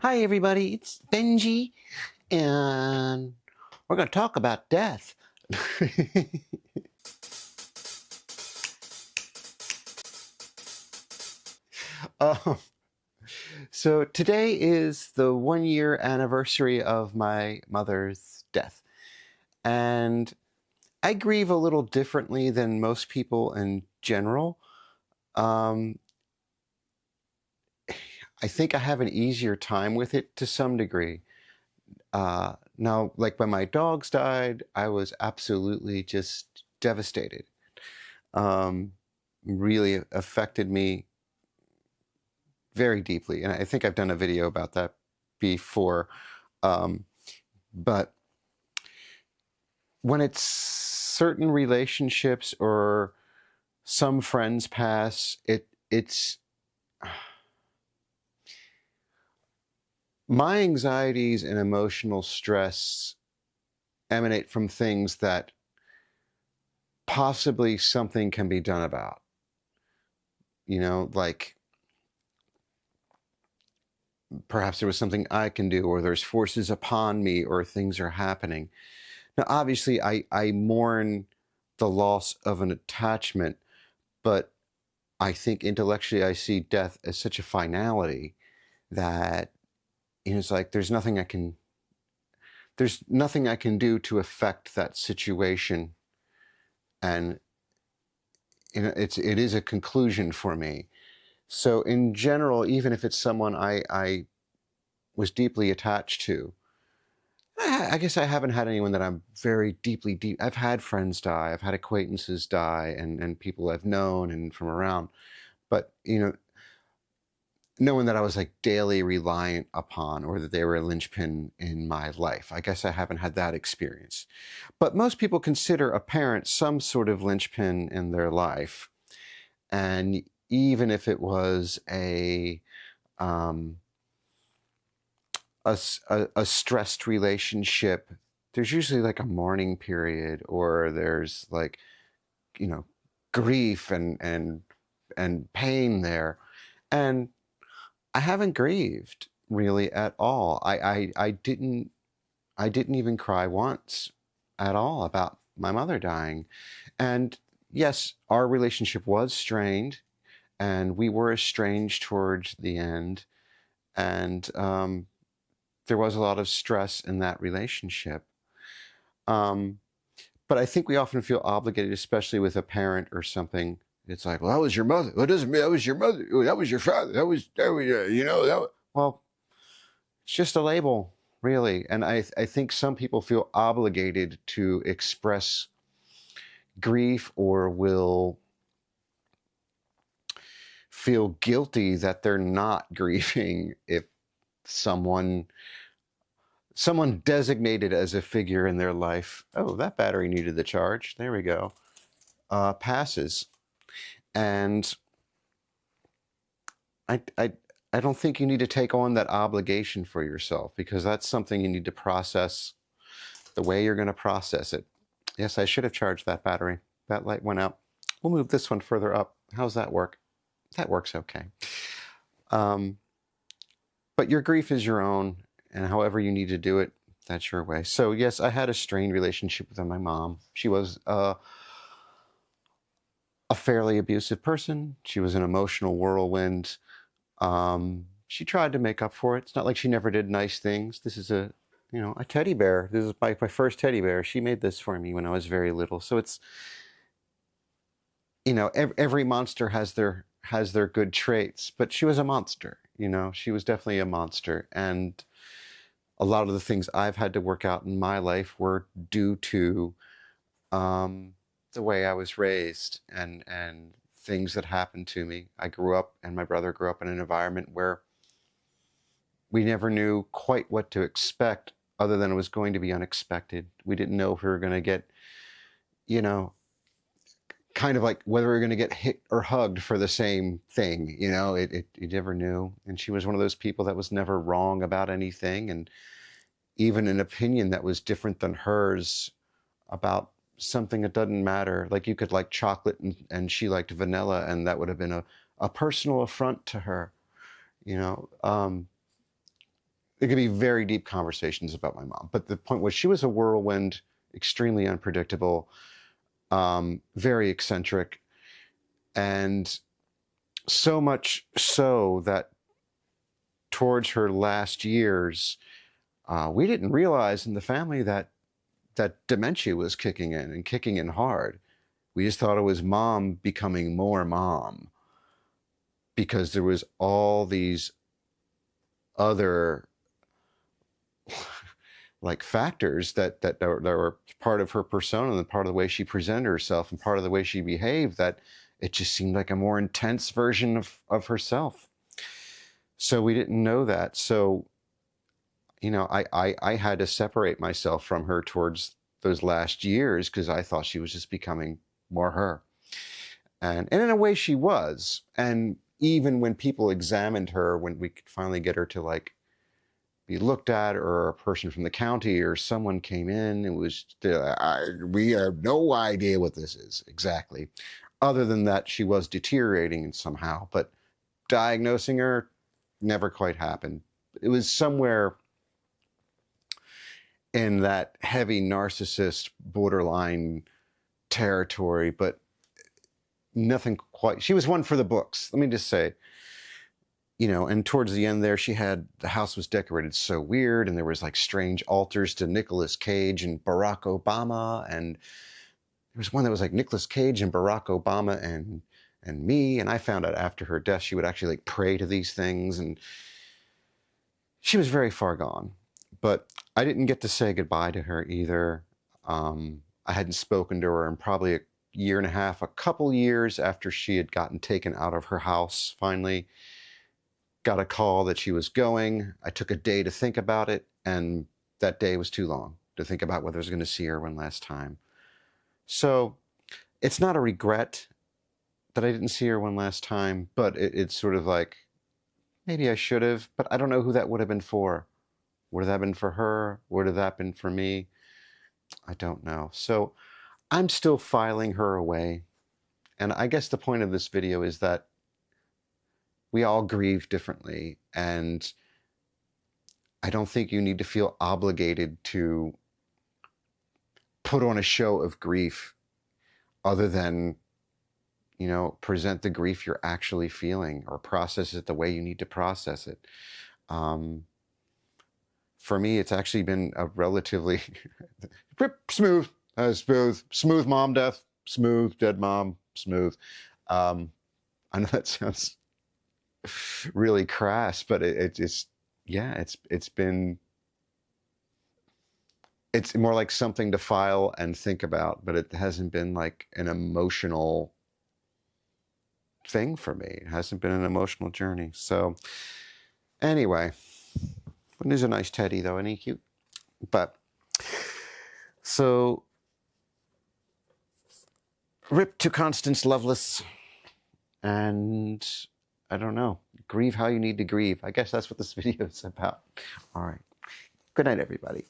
Hi, everybody. It's Benji, and we're going to talk about death. um, so, today is the 1 year anniversary of my mother's death, and I grieve a little differently than most people in general. Um, I think I have an easier time with it to some degree. Now, like when my dogs died, I was absolutely just devastated. um, really affected me very deeply. And I think I've done a video about that before. Um, but when it's certain relationships or some friends pass, it's my anxieties and emotional stress emanate from things that possibly something can be done about. Like perhaps there was something I can do, or there's forces upon me, or things are happening. Now, obviously, I mourn the loss of an attachment, but I think intellectually I see death as such a finality that it's like there's nothing I can do to affect that situation, and it is a conclusion for me. So in general, even if it's someone I was deeply attached to, I guess I haven't had anyone that I'm very deep. I've had friends die, I've had acquaintances die, and people I've known and from around. But knowing that I was like daily reliant upon, or that they were a linchpin in my life, I guess I haven't had that experience. But most people consider a parent some sort of linchpin in their life, and even if it was um, a stressed relationship, there's usually like a mourning period, or there's like, you know, grief and pain there. And I haven't grieved really at all. I didn't even cry once at all about my mother dying. And yes, our relationship was strained, and we were estranged towards the end. And there was a lot of stress in that relationship. Um, but I think we often feel obligated, especially with a parent or something. It's like, well, that was your mother. Well, it doesn't mean that was your mother. Oh, that was your father. That was that was, well, it's just a label, really. And I think some people feel obligated to express grief, or will feel guilty that they're not grieving if someone someone designated as a figure in their life, oh, that battery needed the charge, there we go, passes. And I, I, I don't think you need to take on that obligation for yourself, because that's something you need to process the way you're going to process it. Yes, I should have charged that battery. That light went out. We'll move this one further up. How's that work? That works okay. Um, but your grief is your own, and however you need to do it, that's your way. So yes, I had a strained relationship with my mom. She was a fairly abusive person. She was an emotional whirlwind. She tried to make up for it. It's not like she never did nice things. This is a teddy bear. This is my first teddy bear. She made this for me when I was very little. So it's, every monster has their good traits, but she was a monster. She was definitely a monster. And a lot of the things I've had to work out in my life were due to the way I was raised, and things that happened to me. I grew up, and my brother grew up in an environment where we never knew quite what to expect, other than it was going to be unexpected. We didn't know if we were going to get, you know, kind of like whether we were going to get hit or hugged for the same thing. You never knew. And she was one of those people that was never wrong about anything, and even an opinion that was different than hers about something that doesn't matter. Like, you could like chocolate, and she liked vanilla, and that would have been a personal affront to her. You know, um, It could be very deep conversations about my mom. But the point was, she was a whirlwind, extremely unpredictable, very eccentric, and so much so that towards her last years, we didn't realize in the family that dementia was kicking in, and kicking in hard. We just thought it was mom becoming more mom, because there was all these other like factors that were part of her persona and part of the way she presented herself and part of the way she behaved, that it just seemed like a more intense version of herself. So we didn't know that. So, you know, I had to separate myself from her towards those last years, because I thought she was just becoming more her. And in a way she was. And even when people examined her, when we could finally get her to like be looked at, or a person from the county or someone came in, it was, we have no idea what this is exactly. Other than that, she was deteriorating somehow, but diagnosing her never quite happened. It was somewhere in that heavy narcissist borderline territory, but nothing quite. She was one for the books, let me just say. You know, and towards the end there, the house was decorated so weird, and there was like strange altars to Nicolas Cage and Barack Obama, and there was one that was like Nicolas Cage and Barack Obama and me, and I found out after her death she would actually like pray to these things, and she was very far gone. But I didn't get to say goodbye to her either. I hadn't spoken to her in probably a year and a half, a couple years after she had gotten taken out of her house finally. Got a call that she was going. I took a day to think about it, and that day was too long to think about whether I was going to see her one last time. So it's not a regret that I didn't see her one last time, but it's sort of like, maybe I should have, but I don't know who that would have been for. Would have that been for her? Would have that been for me? I don't know. So I'm still filing her away. And I guess the point of this video is that we all grieve differently, and I don't think you need to feel obligated to put on a show of grief other than, you know, present the grief you're actually feeling, or process it the way you need to process it. For me, it's actually been a relatively smooth mom death, smooth dead mom, smooth. I know that sounds really crass, but it's more like something to file and think about, but it hasn't been like an emotional thing for me. It hasn't been an emotional journey. So anyway, he's a nice teddy though, isn't he cute? But so rip to Constance Lovelace, and I don't know, grieve how you need to grieve. I guess that's what this video is about. All right. Good night, everybody.